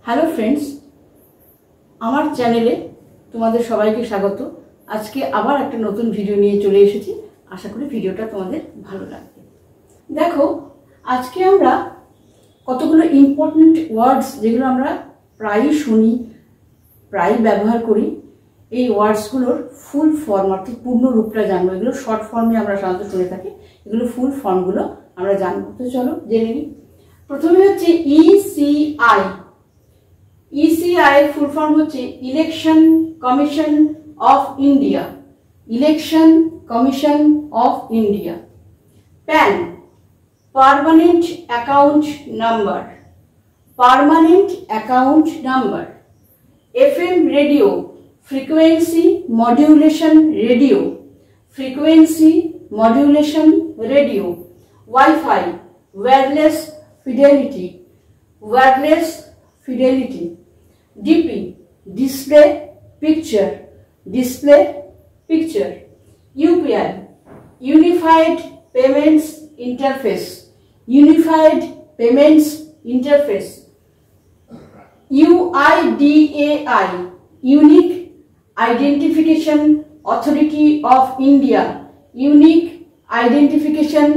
Hello friends, আমার চ্যানেলে তোমাদের সবাইকে স্বাগত। আজকে আবার একটা নতুন ভিডিও নিয়ে চলে এসেছি। আশা করি ভিডিওটা তোমাদের ভালো লাগবে। দেখো, আজকে আমরা কতগুলো ইম্পর্টেন্ট ওয়ার্ডস যেগুলো আমরা প্রায়ই শুনি, প্রায়ই ব্যবহার করি, এই ওয়ার্ডসগুলোর ফুল ফর্ম অর্থাৎ পূর্ণ রূপটা জানবো। এগুলো শর্ট ফর্মে আমরা সাধারণত শুনে থাকি, এগুলো ফুল ফর্মগুলো আমরা জানবো। তো চলো জেনে নিই। প্রথমে হচ্ছে ইসিআই। ইসিআই ফুল ফর্ম হচ্ছে election commission of India. Election commission of India. Pan, permanent account number. Permanent account number. FM radio, frequency modulation radio. Frequency modulation radio. Wifi, wireless fidelity. Wireless fidelity. DP, display picture. Display picture. UPI, unified payments interface. Unified payments interface. UIDAI, unique identification authority of India. Unique identification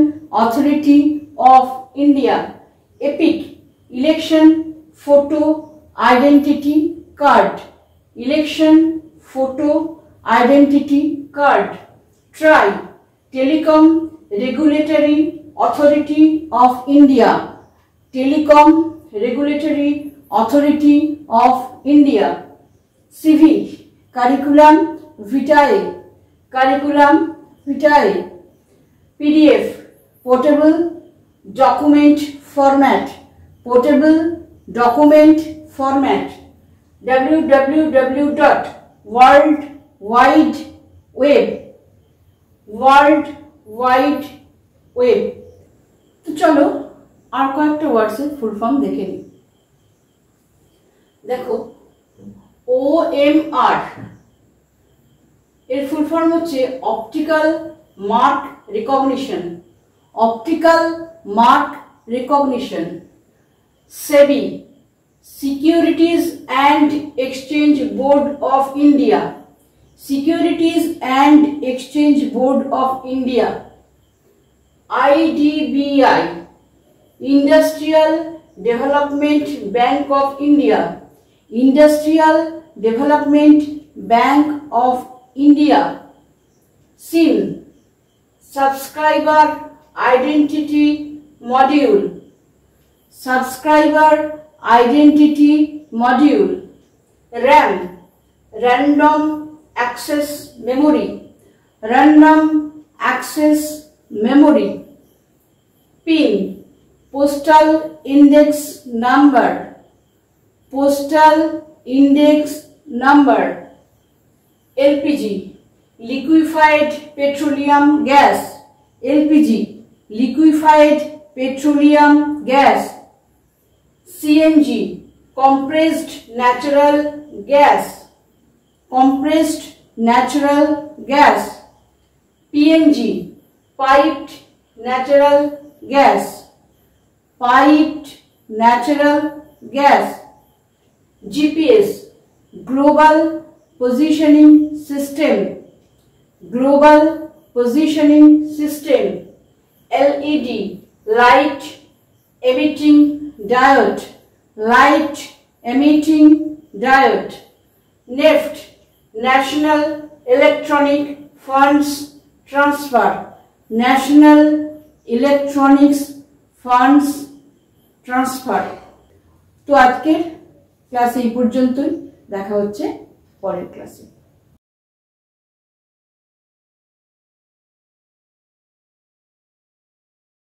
authority of India. EPIC, election photo identity card. Election photo identity card. TRAI, Telecom Regulatory Authority of India. Telecom Regulatory Authority of India. CV, Curriculum Vitae. Curriculum Vitae. PDF, Portable Document Format. Portable document format. www.worldwideweb. World Wide Web. তো চলো আর কয়েকটা ওয়ার্ডসের full form দেখে নিই। দেখো, OMR এর full form হচ্ছে optical mark recognition. Optical mark recognition. SEBI, Securities and Exchange Board of India. Securities and Exchange Board of India. IDBI, Industrial Development Bank of India. Industrial Development Bank of India. SIM, Subscriber Identity Module. Subscriber Identity Module. RAM, Random Access Memory. Random Access Memory. PIN, Postal Index Number. Postal Index Number. LPG, Liquefied Petroleum Gas. LPG, Liquefied Petroleum Gas. CNG, Compressed Natural Gas. Compressed Natural Gas. PNG, Piped Natural Gas. Piped Natural Gas. GPS, Global Positioning System. Global Positioning System. LED, Light Emitting Diode. Light Emitting Diode. NEFT, National Electronic Funds Transfer. National Electronics Funds Transfer. তো আজকের class এই পর্যন্তই। দেখা হচ্ছে পরের ক্লাসে।